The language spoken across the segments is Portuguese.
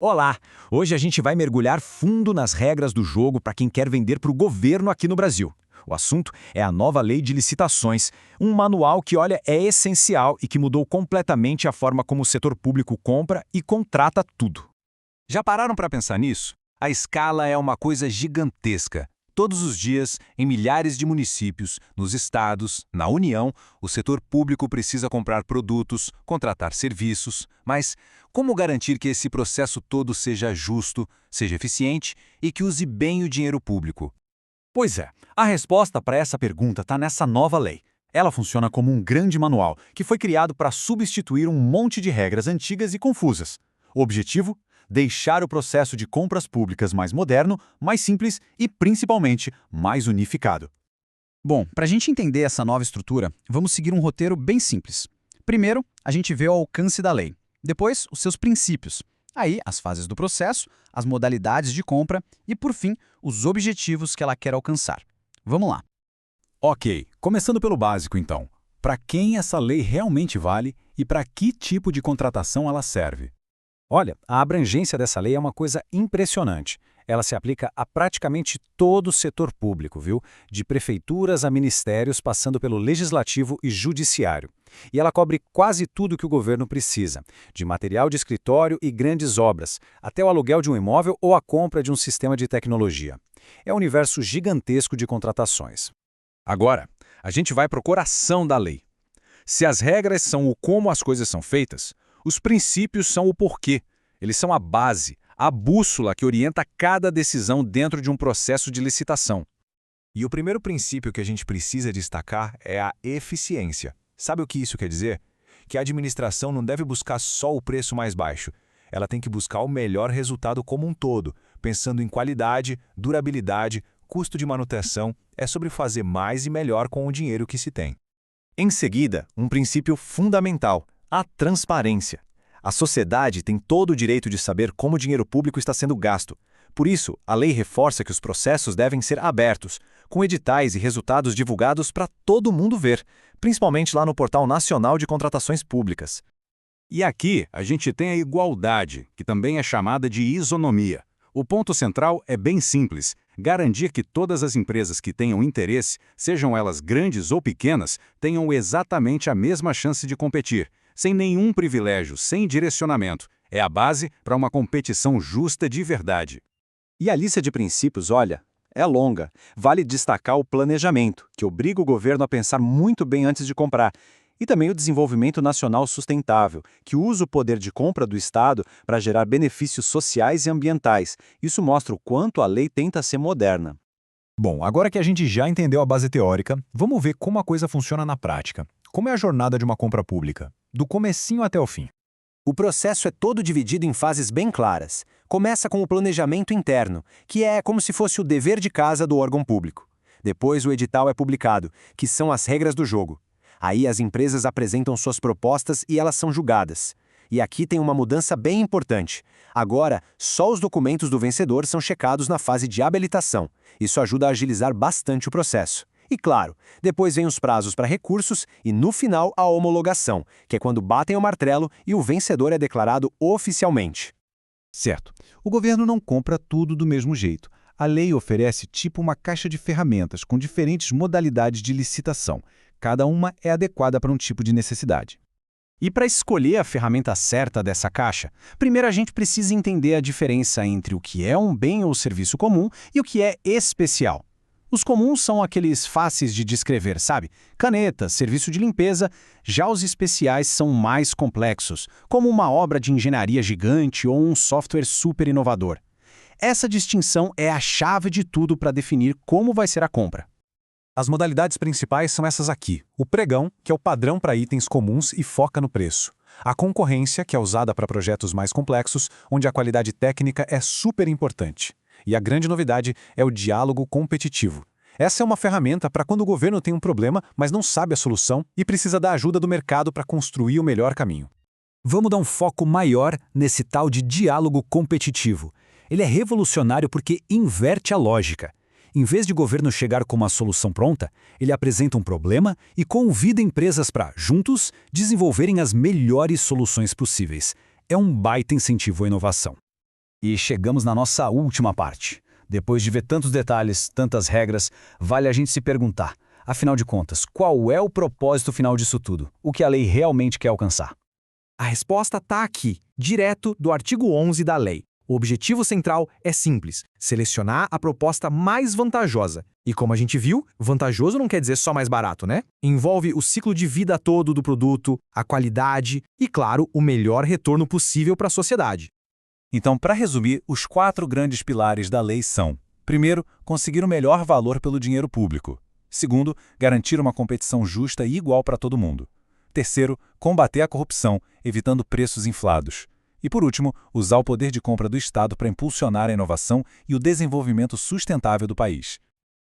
Olá! Hoje a gente vai mergulhar fundo nas regras do jogo para quem quer vender para o governo aqui no Brasil. O assunto é a nova lei de licitações, um manual que, olha, é essencial e que mudou completamente a forma como o setor público compra e contrata tudo. Já pararam para pensar nisso? A escala é uma coisa gigantesca. Todos os dias, em milhares de municípios, nos estados, na União, o setor público precisa comprar produtos, contratar serviços. Mas como garantir que esse processo todo seja justo, seja eficiente e que use bem o dinheiro público? Pois é, a resposta para essa pergunta está nessa nova lei. Ela funciona como um grande manual que foi criado para substituir um monte de regras antigas e confusas. O objetivo? Deixar o processo de compras públicas mais moderno, mais simples e, principalmente, mais unificado. Bom, para a gente entender essa nova estrutura, vamos seguir um roteiro bem simples. Primeiro, a gente vê o alcance da lei. Depois, os seus princípios. Aí, as fases do processo, as modalidades de compra e, por fim, os objetivos que ela quer alcançar. Vamos lá. Ok, começando pelo básico então. Para quem essa lei realmente vale e para que tipo de contratação ela serve? Olha, a abrangência dessa lei é uma coisa impressionante. Ela se aplica a praticamente todo o setor público, viu? De prefeituras a ministérios, passando pelo legislativo e judiciário. E ela cobre quase tudo que o governo precisa, de material de escritório e grandes obras, até o aluguel de um imóvel ou a compra de um sistema de tecnologia. É um universo gigantesco de contratações. Agora, a gente vai para o coração da lei. Se as regras são o como as coisas são feitas, os princípios são o porquê. Eles são a base, a bússola que orienta cada decisão dentro de um processo de licitação. E o primeiro princípio que a gente precisa destacar é a eficiência. Sabe o que isso quer dizer? Que a administração não deve buscar só o preço mais baixo. Ela tem que buscar o melhor resultado como um todo, pensando em qualidade, durabilidade, custo de manutenção. É sobre fazer mais e melhor com o dinheiro que se tem. Em seguida, um princípio fundamental: a transparência. A sociedade tem todo o direito de saber como o dinheiro público está sendo gasto. Por isso, a lei reforça que os processos devem ser abertos, com editais e resultados divulgados para todo mundo ver, principalmente lá no Portal Nacional de Contratações Públicas. E aqui a gente tem a igualdade, que também é chamada de isonomia. O ponto central é bem simples: garantir que todas as empresas que tenham interesse, sejam elas grandes ou pequenas, tenham exatamente a mesma chance de competir, sem nenhum privilégio, sem direcionamento. É a base para uma competição justa de verdade. E a lista de princípios, olha, é longa. Vale destacar o planejamento, que obriga o governo a pensar muito bem antes de comprar. E também o desenvolvimento nacional sustentável, que usa o poder de compra do Estado para gerar benefícios sociais e ambientais. Isso mostra o quanto a lei tenta ser moderna. Bom, agora que a gente já entendeu a base teórica, vamos ver como a coisa funciona na prática. Como é a jornada de uma compra pública? Do comecinho até o fim. O processo é todo dividido em fases bem claras. Começa com o planejamento interno, que é como se fosse o dever de casa do órgão público. Depois o edital é publicado, que são as regras do jogo. Aí as empresas apresentam suas propostas e elas são julgadas. E aqui tem uma mudança bem importante. Agora, só os documentos do vencedor são checados na fase de habilitação. Isso ajuda a agilizar bastante o processo. E claro, depois vem os prazos para recursos e, no final, a homologação, que é quando batem o martelo e o vencedor é declarado oficialmente. Certo. O governo não compra tudo do mesmo jeito. A lei oferece tipo uma caixa de ferramentas com diferentes modalidades de licitação. Cada uma é adequada para um tipo de necessidade. E para escolher a ferramenta certa dessa caixa, primeiro a gente precisa entender a diferença entre o que é um bem ou serviço comum e o que é especial. Os comuns são aqueles fáceis de descrever, sabe? Caneta, serviço de limpeza. Já os especiais são mais complexos, como uma obra de engenharia gigante ou um software super inovador. Essa distinção é a chave de tudo para definir como vai ser a compra. As modalidades principais são essas aqui. O pregão, que é o padrão para itens comuns e foca no preço. A concorrência, que é usada para projetos mais complexos, onde a qualidade técnica é super importante. E a grande novidade é o diálogo competitivo. Essa é uma ferramenta para quando o governo tem um problema, mas não sabe a solução e precisa da ajuda do mercado para construir o melhor caminho. Vamos dar um foco maior nesse tal de diálogo competitivo. Ele é revolucionário porque inverte a lógica. Em vez de o governo chegar com uma solução pronta, ele apresenta um problema e convida empresas para, juntos, desenvolverem as melhores soluções possíveis. É um baita incentivo à inovação. E chegamos na nossa última parte. Depois de ver tantos detalhes, tantas regras, vale a gente se perguntar, afinal de contas, qual é o propósito final disso tudo? O que a lei realmente quer alcançar? A resposta está aqui, direto do artigo 11 da lei. O objetivo central é simples: selecionar a proposta mais vantajosa. E como a gente viu, vantajoso não quer dizer só mais barato, né? Envolve o ciclo de vida todo do produto, a qualidade e, claro, o melhor retorno possível para a sociedade. Então, para resumir, os 4 grandes pilares da lei são: primeiro, conseguir o melhor valor pelo dinheiro público. Segundo, garantir uma competição justa e igual para todo mundo. Terceiro, combater a corrupção, evitando preços inflados. E por último, usar o poder de compra do Estado para impulsionar a inovação e o desenvolvimento sustentável do país.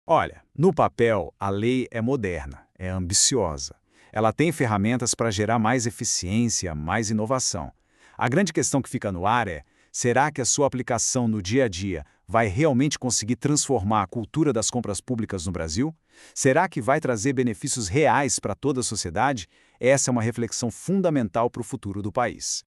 Olha, no papel, a lei é moderna, é ambiciosa. Ela tem ferramentas para gerar mais eficiência, mais inovação. A grande questão que fica no ar é: será que a sua aplicação no dia a dia vai realmente conseguir transformar a cultura das compras públicas no Brasil? Será que vai trazer benefícios reais para toda a sociedade? Essa é uma reflexão fundamental para o futuro do país.